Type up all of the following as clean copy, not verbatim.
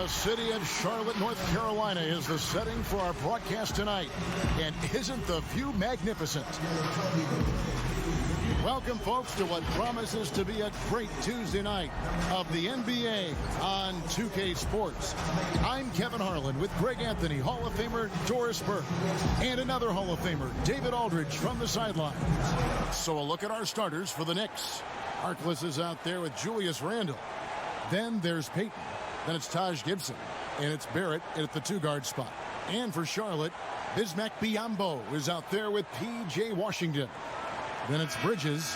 The city of Charlotte, North Carolina is the setting for our broadcast tonight. And isn't the view magnificent? Welcome, folks, to what promises to be a great Tuesday night of the NBA on 2K Sports. I'm Kevin Harlan with Greg Anthony, Hall of Famer Doris Burke, and another Hall of Famer, David Aldridge, from the sidelines. So a look at our starters for the Knicks. Harkless is out there with Julius Randle. Then there's Payton. Then it's Taj Gibson. And it's Barrett at the two-guard spot. And for Charlotte, Bismack Biyombo is out there with P.J. Washington. Then it's Bridges.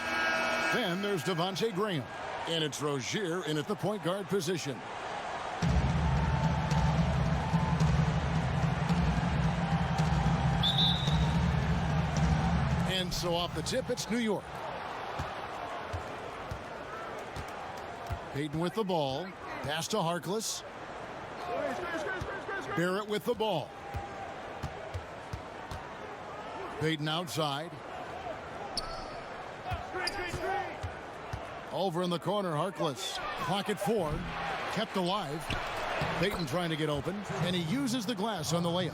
Then there's Devontae Graham. And it's Rozier in at the point guard position. And so off the tip, it's New York. Payton with the ball. Pass to Harkless. Barrett with the ball. Payton outside. Over in the corner, Harkless. Clock at 4. Kept alive. Payton trying to get open, and he uses the glass on the layup.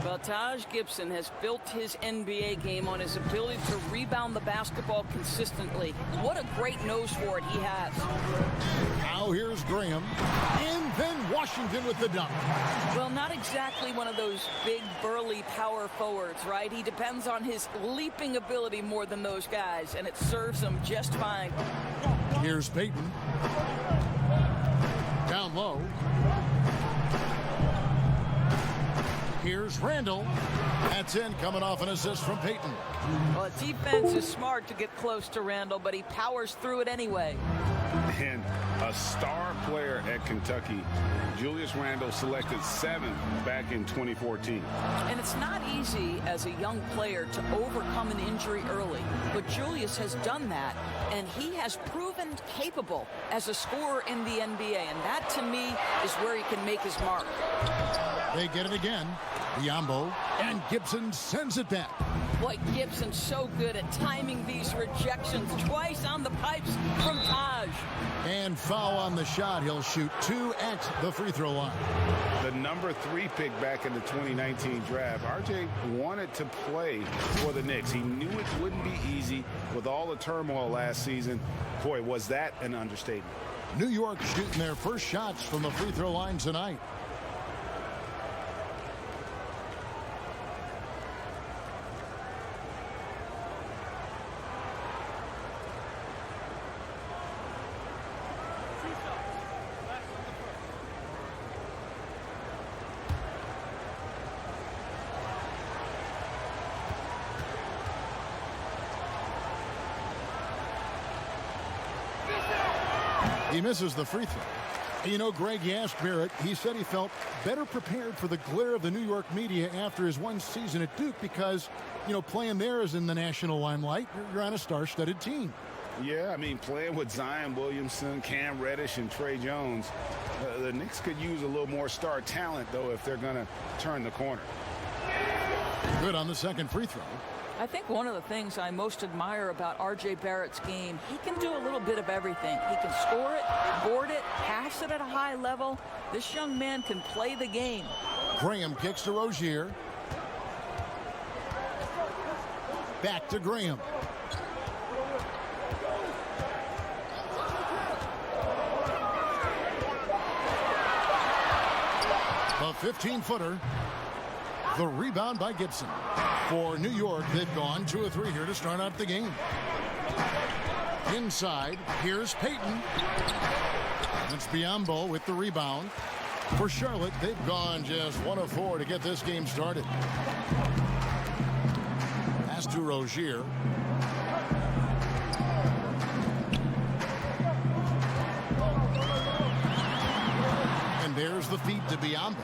Well, Taj Gibson has built his NBA game on his ability to rebound the basketball consistently. What a great nose for it he has. Now here's Graham, and then Washington with the dunk. Well, not exactly one of those big, burly power forwards, right? He depends on his leaping ability more than those guys, and it serves him just fine. Here's Payton. Down low. Here's Randle. That's in, coming off an assist from Payton. Well, defense is smart to get close to Randle, but he powers through it anyway. And a star player at Kentucky, Julius Randle, selected 7th back in 2014. And it's not easy as a young player to overcome an injury early, but Julius has done that, and he has proven capable as a scorer in the NBA, and that, to me, is where he can make his mark. They get it again. Biyombo, and Gibson sends it back. Boy, Gibson's so good at timing these rejections. Twice on the pipes from Taj. And foul on the shot. He'll shoot 2 at the free throw line. The number 3 pick back in the 2019 draft, RJ wanted to play for the Knicks. He knew it wouldn't be easy with all the turmoil last season. Boy, was that an understatement. New York shooting their first shots from the free throw line tonight. He misses the free throw. You know, Greg, you asked Barrett. He said he felt better prepared for the glare of the New York media after his one season at Duke because, you know, playing there is in the national limelight. You're on a star-studded team. Yeah, I mean, playing with Zion Williamson, Cam Reddish, and Trey Jones, the Knicks could use a little more star talent, though, if they're going to turn the corner. Good on the second free throw. I think one of the things I most admire about R.J. Barrett's game, he can do a little bit of everything. He can score it, board it, pass it at a high level. This young man can play the game. Graham kicks to Rozier. Back to Graham. The 15-footer. The rebound by Gibson. For New York, they've gone 2 of 3 here to start out the game. Inside, here's Payton. It's Biyombo with the rebound. For Charlotte, they've gone just 1 of 4 to get this game started. Pass to Rozier. And there's the feed to Biyombo.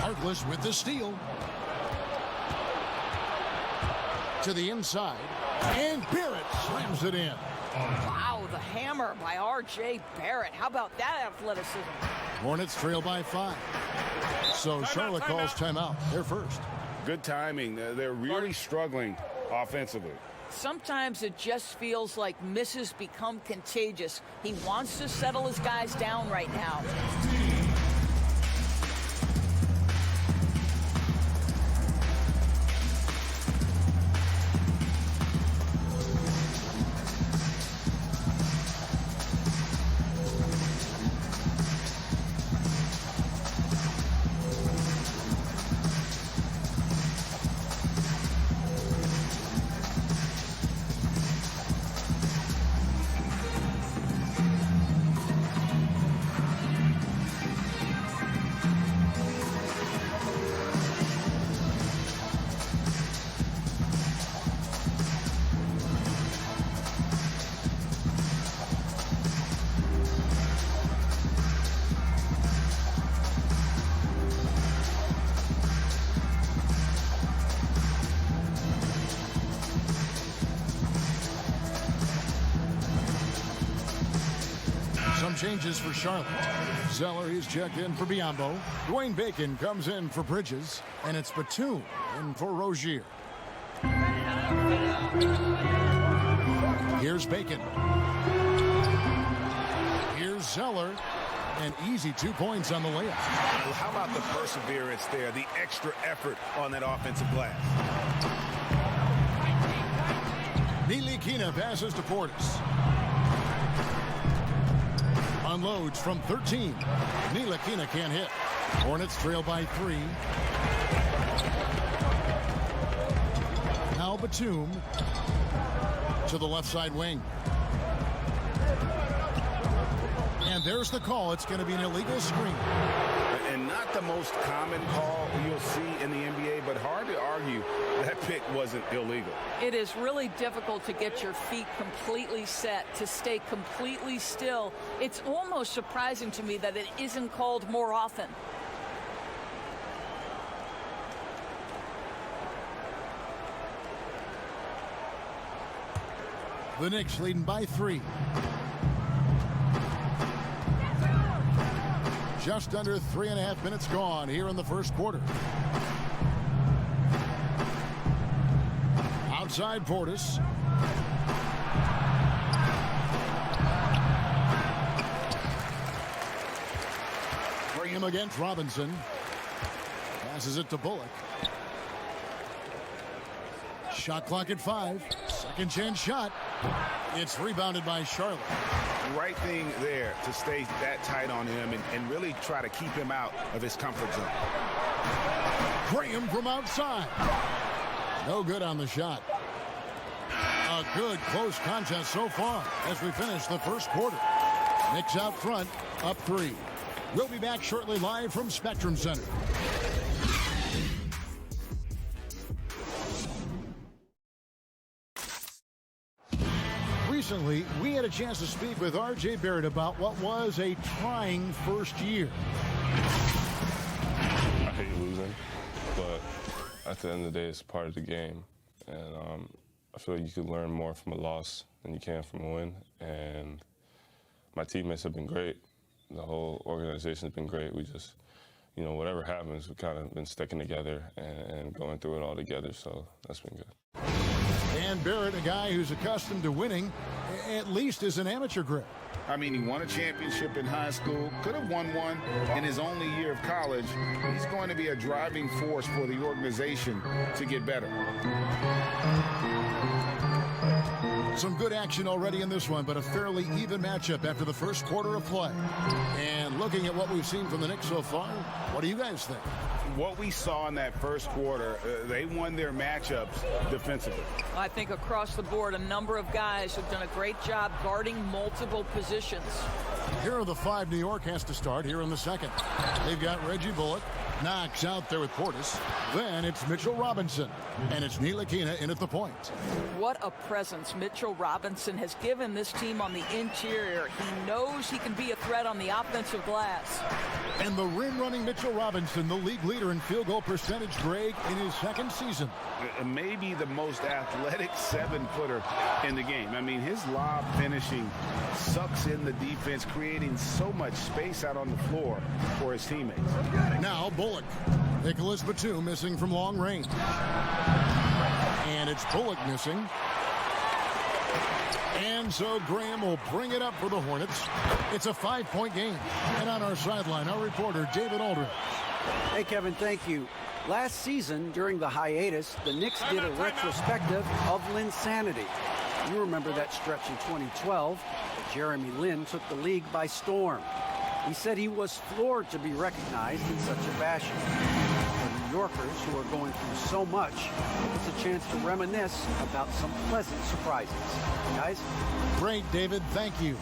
Harkless with the steal. To the inside, and Barrett slams it in. Wow, the hammer by R.J. Barrett. How about that athleticism? Hornets trail by 5. So Charlotte calls timeout. They're first. Good timing. They're really struggling offensively. Sometimes it just feels like misses become contagious. He wants to settle his guys down right now. changes for Charlotte. Zeller, he's checked in for Biombo. Dwayne Bacon comes in for Bridges. And it's Batum in for Rozier. Here's Bacon. Here's Zeller. And easy 2 points on the layup. Well, how about the perseverance there, the extra effort on that offensive glass? Ntilikina passes to Portis. Unloads from 13. Ntilikina can't hit. Hornets trail by 3. Now Batum to the left side wing. And there's the call. It's going to be an illegal screen. And not the most common call you'll see in the NBA, but hard to argue that pick wasn't illegal. It is really difficult to get your feet completely set, to stay completely still. It's almost surprising to me that it isn't called more often. The Knicks leading by 3. Just under 3.5 minutes gone here in the first quarter. Outside Portis. Bring him against Robinson. Passes it to Bullock. Shot clock at 5. Second chance shot. It's rebounded by Charlotte. Right thing there to stay that tight on him and really try to keep him out of his comfort zone. Graham from outside. No good on the shot. A good close contest so far as we finish the first quarter. Knicks out front, up 3. We'll be back shortly live from Spectrum Center. Recently, we had a chance to speak with R.J. Barrett about what was a trying first year. I hate losing, but at the end of the day, it's part of the game. And I feel like you can learn more from a loss than you can from a win. And my teammates have been great. The whole organization has been great. We just, you know, whatever happens, we've kind of been sticking together and going through it all together, so that's been good. And Barrett, a guy who's accustomed to winning, at least as an amateur grip. I mean, he won a championship in high school, could have won one in his only year of college. He's going to be a driving force for the organization to get better. Some good action already in this one, but a fairly even matchup after the first quarter of play. And looking at what we've seen from the Knicks so far, what do you guys think? What we saw in that first quarter, they won their matchups defensively. I think across the board, a number of guys have done a great job guarding multiple positions. Here are the 5 New York has to start here in the second. They've got Reggie Bullock. Knox out there with Portis. Then it's Mitchell Robinson. And it's Ntilikina in at the point. What a presence Mitchell Robinson has given this team on the interior. He knows he can be a threat on the offensive glass. And the rim-running Mitchell Robinson, the league leader in field goal percentage, Greg, in his second season. Maybe the most athletic 7-footer in the game. I mean, his lob finishing sucks in the defense, creating so much space out on the floor for his teammates. Now Bullock. Nicholas Batum missing from long range. And it's Bullock missing. And so Graham will bring it up for the Hornets. It's a 5-point game. And on our sideline, our reporter, David Aldridge. Hey, Kevin, thank you. Last season, during the hiatus, the Knicks did a retrospective of Linsanity. You remember that stretch in 2012. Jeremy Lin took the league by storm. He said he was floored to be recognized in such a fashion. For New Yorkers who are going through so much, it's a chance to reminisce about some pleasant surprises. Guys? Great, David. Thank you.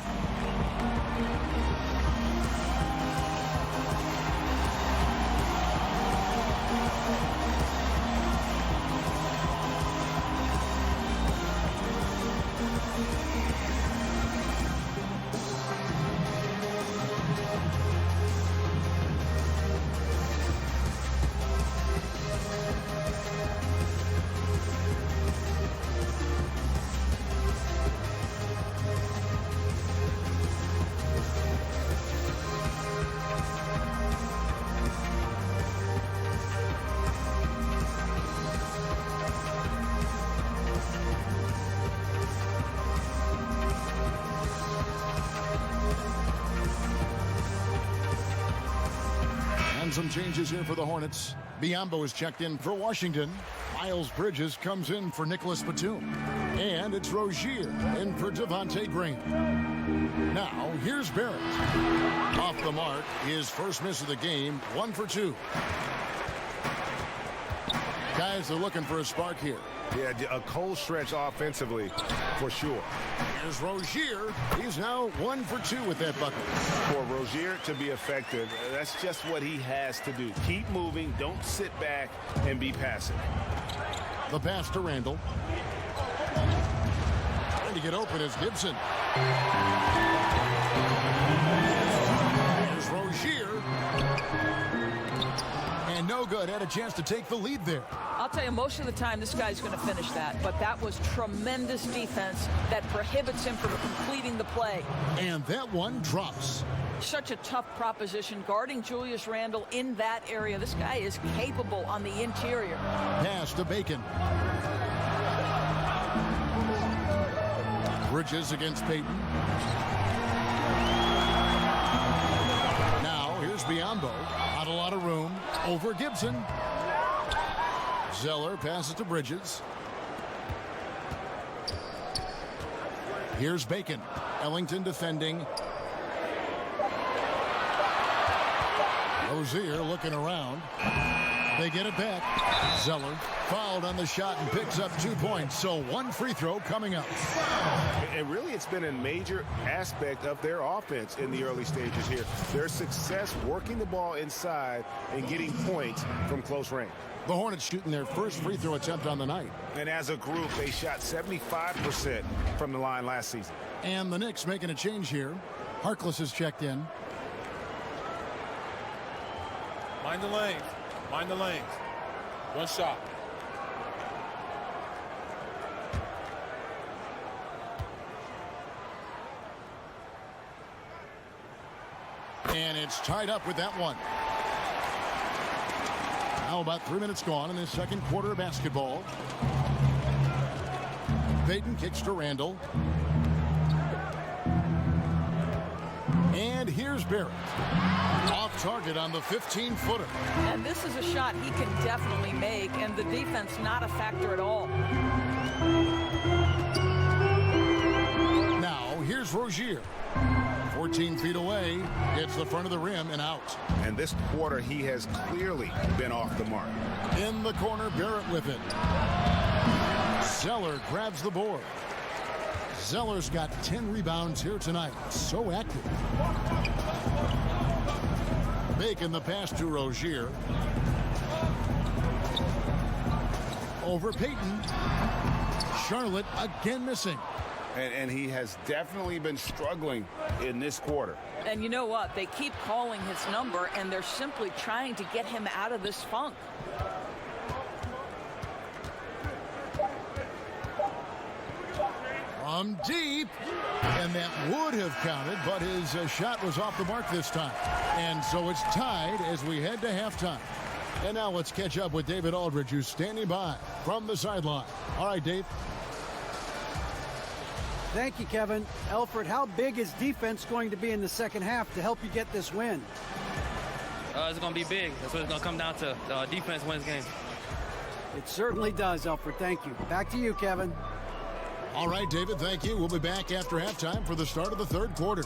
And some changes here for the Hornets. Biyombo is checked in for Washington. Miles Bridges comes in for Nicholas Batum. And it's Rozier in for Devontae Green. Now, here's Barrett. Off the mark, his first miss of the game, 1 for 2. Guys are looking for a spark here. Yeah, a cold stretch offensively, for sure. Here's Rozier. He's now 1 for 2 with that bucket. For Rozier to be effective, that's just what he has to do. Keep moving, don't sit back and be passive. The pass to Randall. Trying to get open is Gibson. Here's Rozier. And no good. Had a chance to take the lead there. I'll tell you, most of the time this guy's going to finish that, but that was tremendous defense that prohibits him from completing the play. And that one drops. Such a tough proposition guarding Julius Randle in that area. This guy is capable on the interior. Pass to Bacon. Bridges against Payton. Now here's Biyombo. Not a lot of room. Over Gibson. Zeller passes to Bridges. Here's Bacon. Ellington defending. Rozier looking around. They get it back. Zeller fouled on the shot and picks up 2 points. So 1 free throw coming up. And really, it's been a major aspect of their offense in the early stages here. Their success working the ball inside and getting points from close range. The Hornets shooting their first free throw attempt on the night. And as a group, they shot 75% from the line last season. And the Knicks making a change here. Harkless is checked in. Mind the lanes. Mind the lanes. One shot. And it's tied up with that one. Now about 3 minutes gone in this second quarter of basketball. Payton kicks to Randall. And here's Barrett. Off target on the 15-footer. And this is a shot he can definitely make, and the defense not a factor at all. Now here's Rozier. 14 feet away, hits the front of the rim and out. And this quarter, he has clearly been off the mark. In the corner, Barrett with it. Zeller grabs the board. Zeller's got 10 rebounds here tonight. So active. Bacon the pass to Rozier. Over Payton. Charlotte again missing. And he has definitely been struggling in this quarter. And you know what? They keep calling his number, and they're simply trying to get him out of this funk. From deep. And that would have counted, but his shot was off the mark this time. And so it's tied as we head to halftime. And now let's catch up with David Aldridge, who's standing by from the sideline. All right, Dave. Thank you, Kevin. Alfred, how big is defense going to be in the second half to help you get this win? It's going to be big. That's what it's going to come down to. Defense wins games. It certainly does, Alfred. Thank you. Back to you, Kevin. All right, David, thank you. We'll be back after halftime for the start of the third quarter.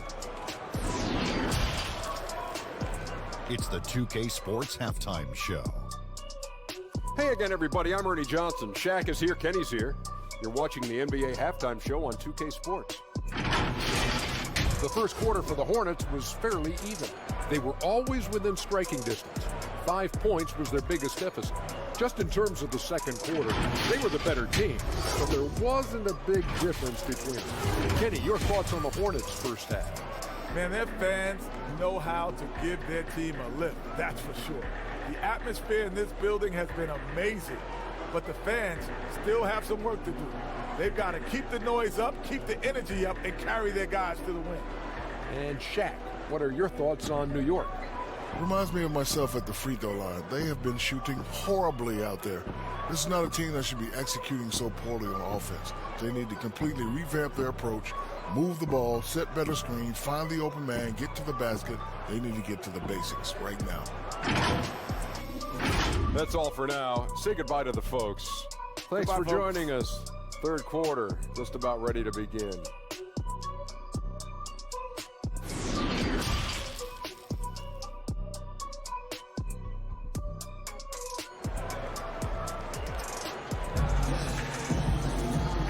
It's the 2K Sports Halftime Show. Hey again, everybody. I'm Ernie Johnson. Shaq is here. Kenny's here. You're watching the NBA Halftime Show on 2K Sports. The first quarter for the Hornets was fairly even. They were always within striking distance. 5 points was their biggest deficit. Just in terms of the second quarter, they were the better team, but there wasn't a big difference between them. Kenny, your thoughts on the Hornets' first half? Man, their fans know how to give their team a lift, that's for sure. The atmosphere in this building has been amazing, but the fans still have some work to do. They've got to keep the noise up, keep the energy up, and carry their guys to the win. And Shaq, what are your thoughts on New York? Reminds me of myself at the free throw line. They have been shooting horribly out there. This is not a team that should be executing so poorly on offense. They need to completely revamp their approach, Move the ball, set better screens, find the open man, get to the basket. They need to get to the basics right now. That's all for now. Say goodbye to the folks. Thanks for joining us. Third quarter, just about ready to begin.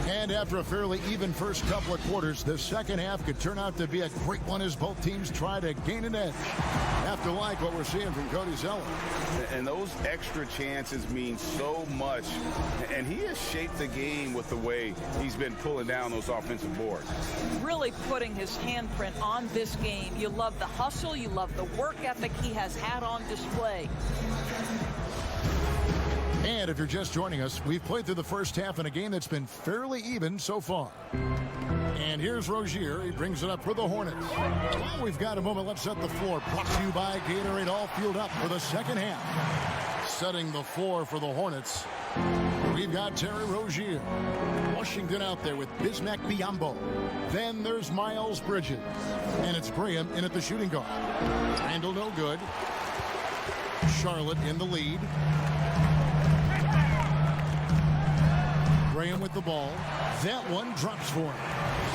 And after a fairly even first couple of quarters, the second half could turn out to be a great one as both teams try to gain an edge. Have to like what we're seeing from Cody Zeller. And those extra chances mean so much. And he has shaped the game with the way he's been pulling down those offensive boards. Really putting his handprint on this game. You love the hustle. You love the work ethic he has had on display. And if you're just joining us, we've played through the first half in a game that's been fairly even so far. And here's Rozier. He brings it up for the Hornets. Well, we've got a moment. Let's set the floor. Brought to you by Gatorade. All fueled up for the second half. Setting the floor for the Hornets, we've got Terry Rozier. Washington out there with Bismack Biyombo. Then there's Miles Bridges. And it's Graham in at the shooting guard. Randall no good. Charlotte in the lead. Graham with the ball. That one drops for him.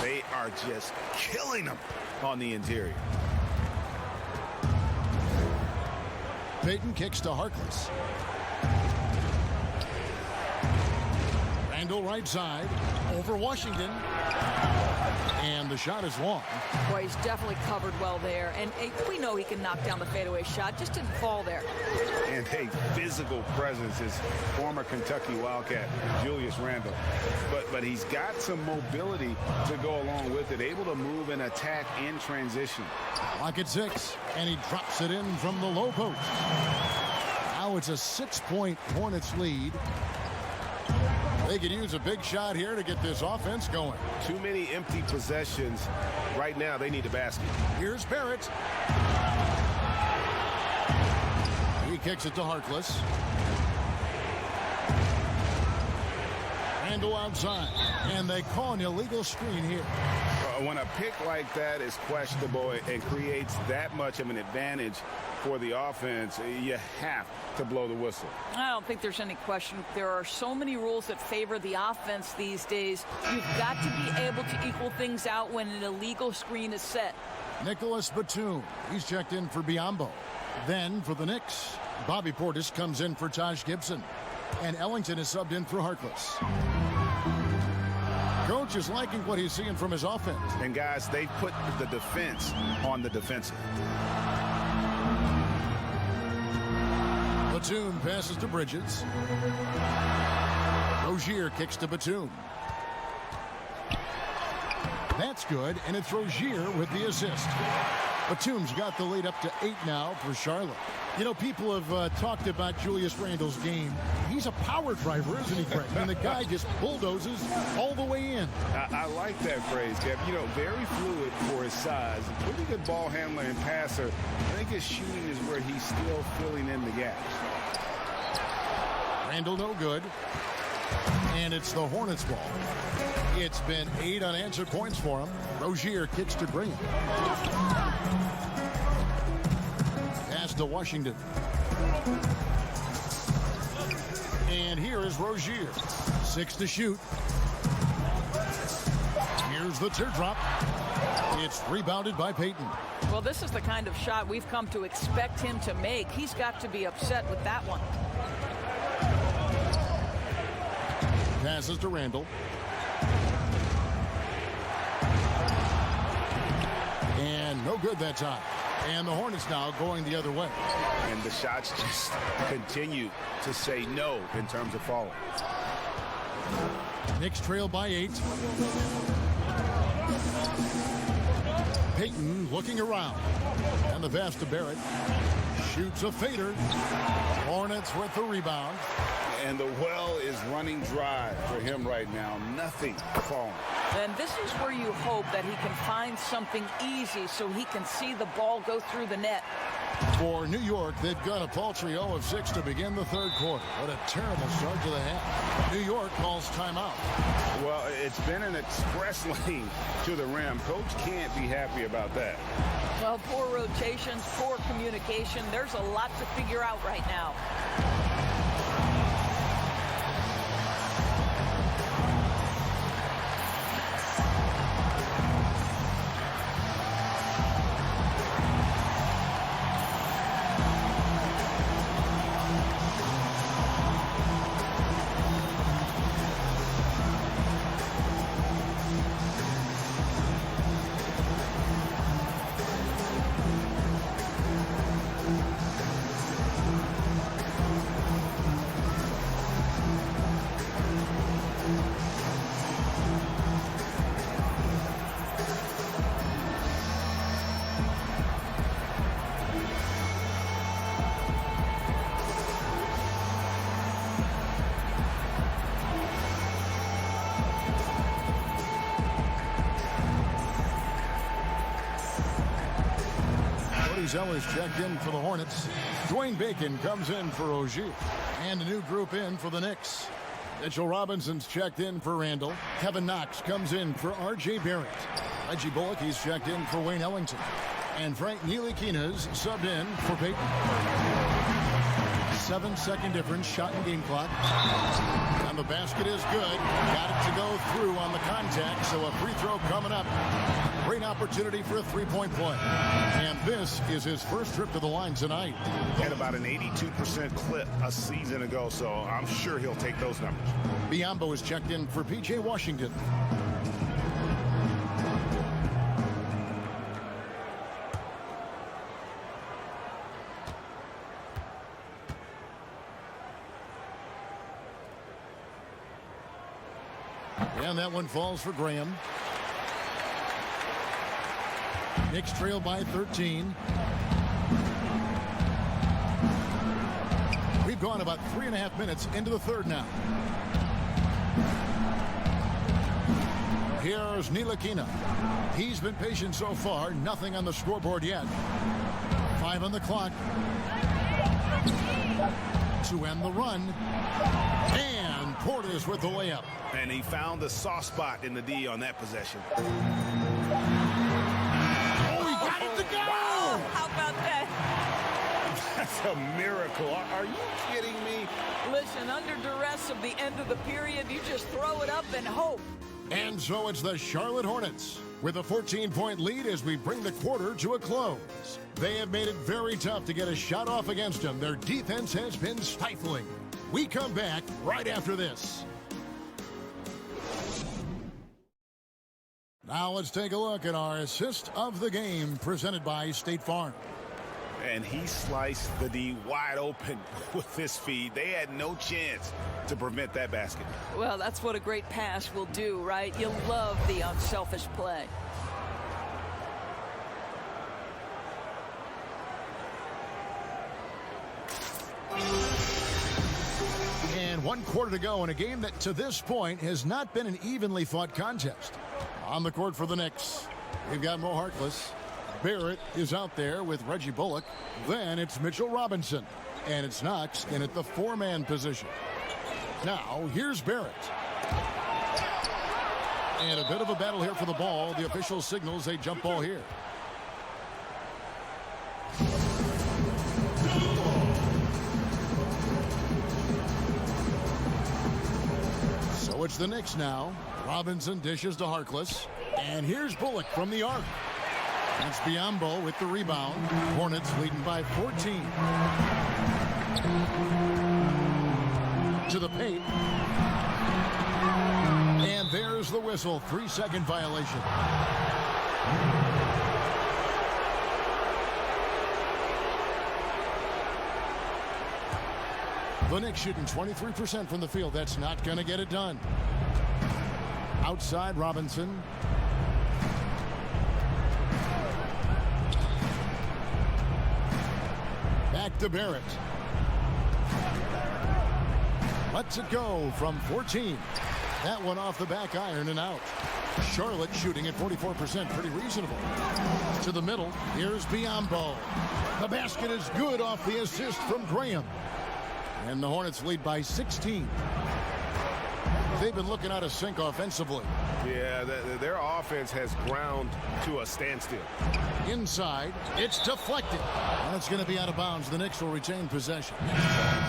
They are just killing them on the interior. Payton kicks to Harkless. Randall right side. Over Washington. And the shot is long. Boy, he's definitely covered well there. And we know he can knock down the fadeaway shot. Just didn't fall there. And a physical presence is former Kentucky Wildcat Julius Randle. But he's got some mobility to go along with it. Able to move and attack in transition. Clock at 6. And he drops it in from the low post. Now it's a 6-point Hornets lead. They could use a big shot here to get this offense going. Too many empty possessions. Right now, they need a basket. Here's Barrett. He kicks it to Harkless. Randall outside. And they call an illegal screen here. When a pick like that is questionable and creates that much of an advantage for the offense, you have to blow the whistle. I don't think there's any question. There are so many rules that favor the offense these days. You've got to be able to equal things out when an illegal screen is set. Nicholas Batum. He's checked in for Biyombo. Then for the Knicks, Bobby Portis comes in for Taj Gibson. And Ellington is subbed in for Harkless. Coach is liking what he's seeing from his offense. And guys, they put the defense on the defensive. Batum passes to Bridges. Rozier kicks to Batum. That's good, and it's Rozier with the assist. Batum's got the lead up to 8 now for Charlotte. You know, people have talked about Julius Randle's game. He's a power driver, isn't he, Craig? And the guy just bulldozes all the way in. I like that phrase, Kev. You know, very fluid for his size. Pretty good ball handler and passer. I think his shooting is where he's still filling in the gaps. Randall no good. And it's the Hornets ball. It's been 8 unanswered points for him. Rozier kicks to Graham. Pass to Washington. And here is Rozier. 6 to shoot. Here's the teardrop. It's rebounded by Payton. Well, this is the kind of shot we've come to expect him to make. He's got to be upset with that one. Passes to Randall. And no good that time. And the Hornets now going the other way. And the shots just continue to say no in terms of falling. Knicks trail by 8. Payton looking around. And the pass to Barrett. Shoots a fader. Hornets with the rebound. And the well is running dry for him right now. Nothing falling. And this is where you hope that he can find something easy so he can see the ball go through the net. For New York, they've got a paltry 0 of 6 to begin the third quarter. What a terrible start to the half. New York calls timeout. Well, it's been an express lane to the rim. Coach can't be happy about that. Well, poor rotations, poor communication. There's a lot to figure out right now. Zeller's checked in for the Hornets. Dwayne Bacon comes in for Ogier. And a new group in for the Knicks. Mitchell Robinson's checked in for Randall. Kevin Knox comes in for R.J. Barrett. Reggie Bullock, he's checked in for Wayne Ellington. And Frank Ntilikina's subbed in for Peyton. 7-second difference, shot and game clock. And the basket is good. Got it to go through on the contact, so a free throw coming up. Great opportunity for a three-point play. And this is his first trip to the line tonight. He had about an 82% clip a season ago, so I'm sure he'll take those numbers. Biyombo is checked in for P.J. Washington. And that one falls for Graham. Knicks trail by 13. We've gone about 3.5 minutes into the third now. Here's Ntilikina. He's been patient so far. Nothing on the scoreboard yet. 5 on the clock. To end the run. And Portis with the layup. And he found the soft spot in the D on that possession. Oh, he got it to go! Wow, how about that? That's a miracle. Are you kidding me? Listen, under duress of the end of the period, you just throw it up and hope. And so it's the Charlotte Hornets with a 14-point lead as we bring the quarter to a close. They have made it very tough to get a shot off against them. Their defense has been stifling. We come back right after this. Now let's take a look at our assist of the game presented by State Farm. And he sliced the D wide open with his feed. They had no chance to prevent that basket. Well, that's what a great pass will do, right? You love the unselfish play. And 1 quarter to go in a game that to this point has not been an evenly fought contest. On the court for the Knicks, we've got Mo Harkless. Barrett is out there with Reggie Bullock. Then it's Mitchell Robinson. And it's Knox in at the 4-man position. Now, here's Barrett. And a bit of a battle here for the ball. The official signals a jump ball here. So it's the Knicks now. Robinson dishes to Harkless. And here's Bullock from the arc. That's Biyombo with the rebound. Hornets leading by 14. To the paint. And there's the whistle. 3-second violation. The Knicks shooting 23% from the field. That's not going to get it done. Outside Robinson. Back to Barrett. lets it go from 14. That one off the back iron and out. Charlotte shooting at 44%, pretty reasonable. To the middle, here's Biombo. The basket is good off the assist from Graham. And the Hornets lead by 16. They've been looking out of sync offensively. Yeah, their offense has ground to a standstill. Inside, it's deflected. And it's going to be out of bounds. The Knicks will retain possession.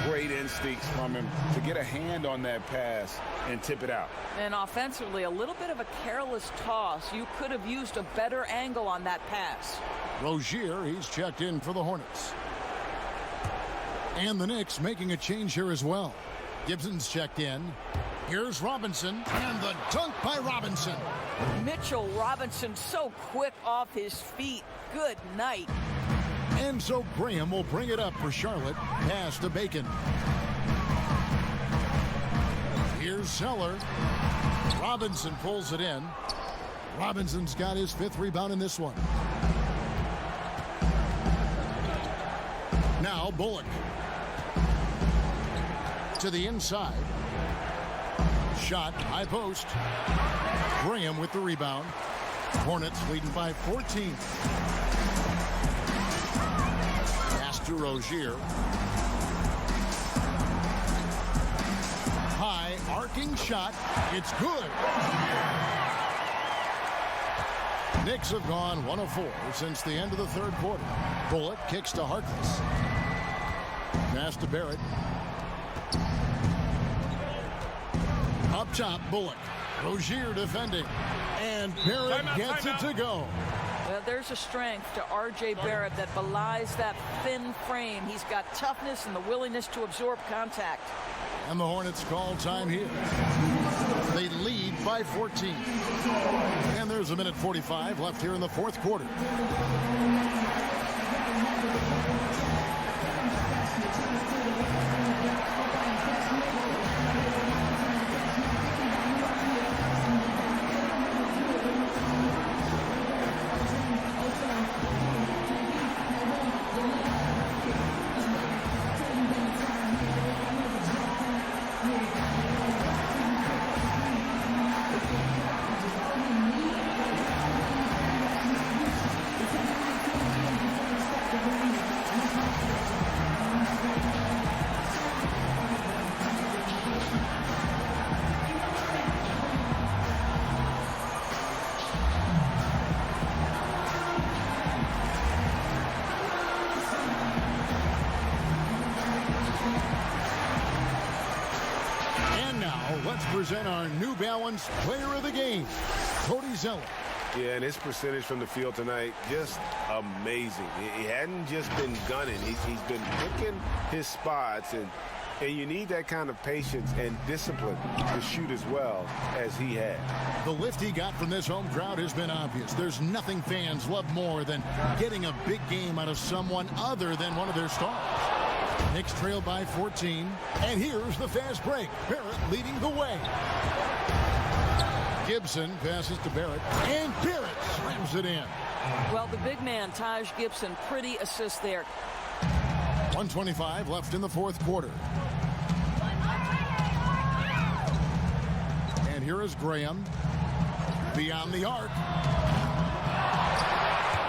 Great instincts from him to get a hand on that pass and tip it out. And offensively, a little bit of a careless toss. You could have used a better angle on that pass. Rozier, he's checked in for the Hornets. And the Knicks making a change here as well. Gibson's checked in. Here's Robinson, and the dunk by Robinson. Mitchell Robinson so quick off his feet. Good night. And so Graham will bring it up for Charlotte. Pass to Bacon. Here's Zeller. Robinson pulls it in. Robinson's got his 5th rebound in this one. Now Bullock. To the inside. Shot, high post. Graham with the rebound. Hornets leading by 14. Pass to Rozier. High, arcing shot. It's good. Knicks have gone 1 of 4 since the end of the 3rd quarter. Bullock kicks to Harkless. Pass to Barrett. Up top, Bullock. Rozier defending. And Barrett gets it to go. Well, there's a strength to R.J. Barrett that belies that thin frame. He's got toughness and the willingness to absorb contact. And the Hornets call time here. They lead by 14. And there's a minute 45 left here in the 4th quarter. Let's present our New Balance Player of the Game, Cody Zeller. Yeah, and his percentage from the field tonight, just amazing. He hadn't just been gunning. He's been picking his spots, and you need that kind of patience and discipline to shoot as well as he had. The lift he got from this home crowd has been obvious. There's nothing fans love more than getting a big game out of someone other than one of their stars. Knicks trail by 14, and here's the fast break. Barrett leading the way. Gibson passes to Barrett, and Barrett slams it in. Well, the big man, Taj Gibson, pretty assist there. 1:25 left in the 4th quarter. And here is Graham. Beyond the arc.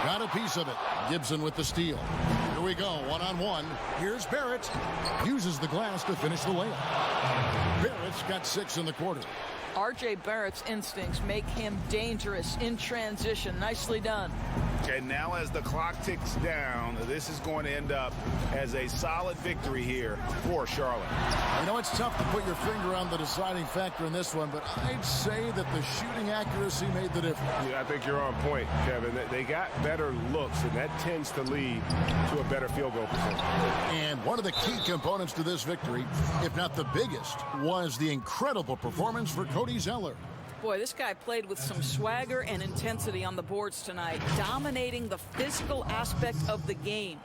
Got a piece of it. Gibson with the steal. Here we go, one-on-one. Here's Barrett. Uses the glass to finish the layup. Barrett's got 6 in the quarter. R.J. Barrett's instincts make him dangerous in transition. Nicely done. And now as the clock ticks down, this is going to end up as a solid victory here for Charlotte. You know, it's tough to put your finger on the deciding factor in this one, but I'd say that the shooting accuracy made the difference. Yeah, I think you're on point, Kevin. They got better looks, and that tends to lead to a better field goal percentage. And one of the key components to this victory, if not the biggest, was the incredible performance for Cody Zeller. Boy, this guy played with some swagger and intensity on the boards tonight, dominating the physical aspect of the game.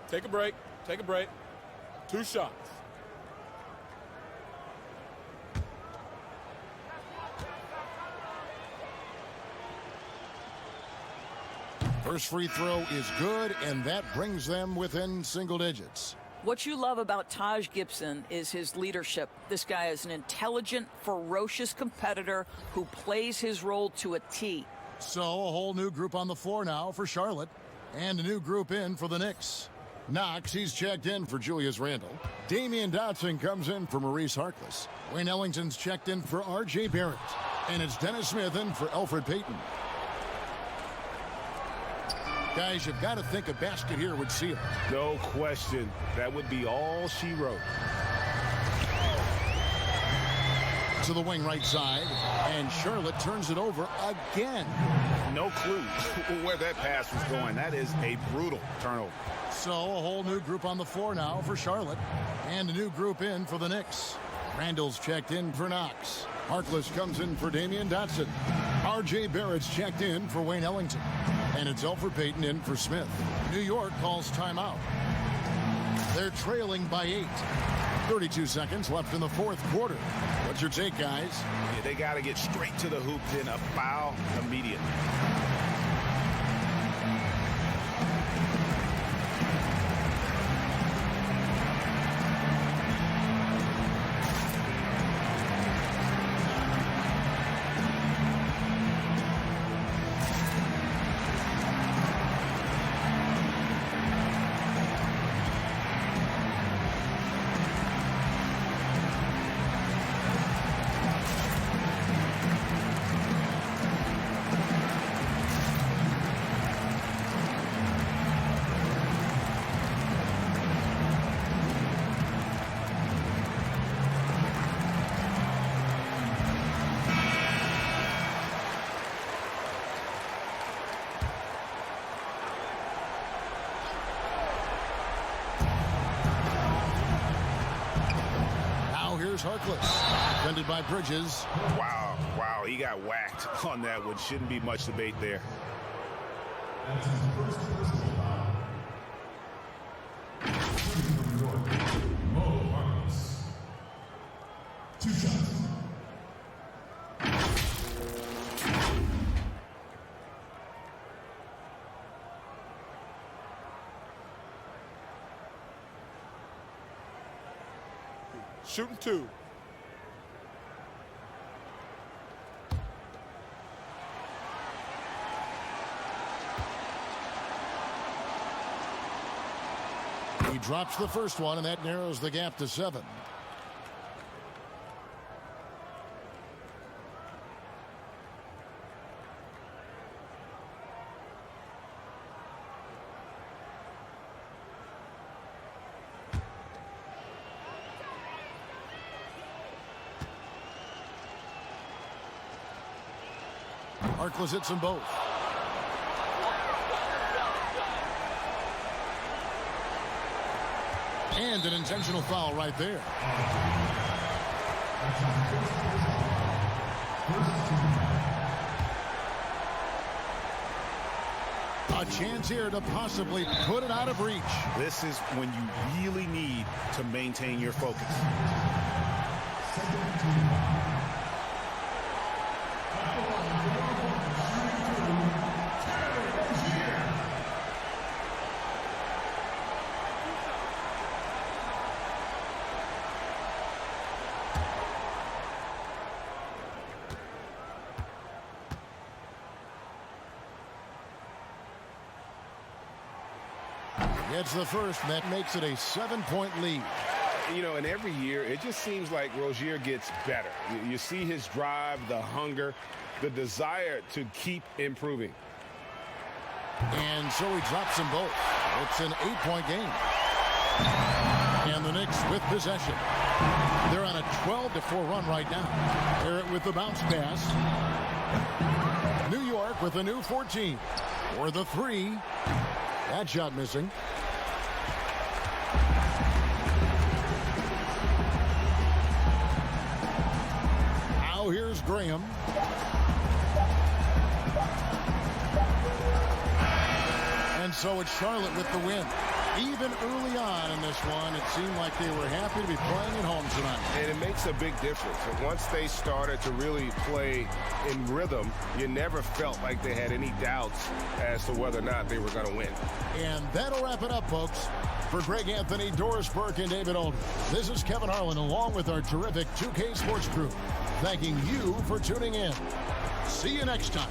Take a break. Take a break. 2 shots. First free throw is good, and that brings them within single digits. What you love about Taj Gibson is his leadership. This guy is an intelligent, ferocious competitor who plays his role to a T. So a whole new group on the floor now for Charlotte, and a new group in for the Knicks. KNICKS, he's checked in for Julius Randle. Damian Dotson comes in for Maurice Harkless. Wayne Ellington's checked in for R.J. Barrett. And it's Dennis Smith in for Elfrid Payton. Guys, you've got to think a basket here would seal. No question. That would be all she wrote. To the wing right side, and Charlotte turns it over again. No clue where that pass was going. That is a brutal turnover. So a whole new group on the floor now for Charlotte, and a new group in for the Knicks. Randall's checked in for Knox. Harkless comes in for Damian Dotson. R.J. Barrett's checked in for Wayne Ellington. And it's Elfrid Payton in for Smith. New York calls timeout. They're trailing by 8. 32 seconds left in the fourth quarter. What's your take, guys? Yeah, they got to get straight to the hoop, then a foul immediately. Harkless, defended by Bridges. Wow, he got whacked on that one. Shouldn't be much debate there. Two shots. Shooting 2. He drops the first one, and that narrows the gap to 7. Harkless hits them both. And an intentional foul right there. A chance here to possibly put it out of reach. This is when you really need to maintain your focus. Gets the first, and that makes it a 7-point lead. You know, and every year, it just seems like Rozier gets better. You see his drive, the hunger, the desire to keep improving. And so he drops them both. It's an 8-point game. And the Knicks with possession. They're on a 12-4 run right now. Barrett with the bounce pass. New York with a new 14. For the 3. That shot missing. Now here's Graham. And so it's Charlotte with the win. Even early on in this one, it seemed like they were happy to be playing at home tonight. And it makes a big difference. And once they started to really play in rhythm, you never felt like they had any doubts as to whether or not they were going to win. And that'll wrap it up, folks. For Greg Anthony, Doris Burke, and David Oldham, this is Kevin Harlan along with our terrific 2K Sports crew, thanking you for tuning in. See you next time.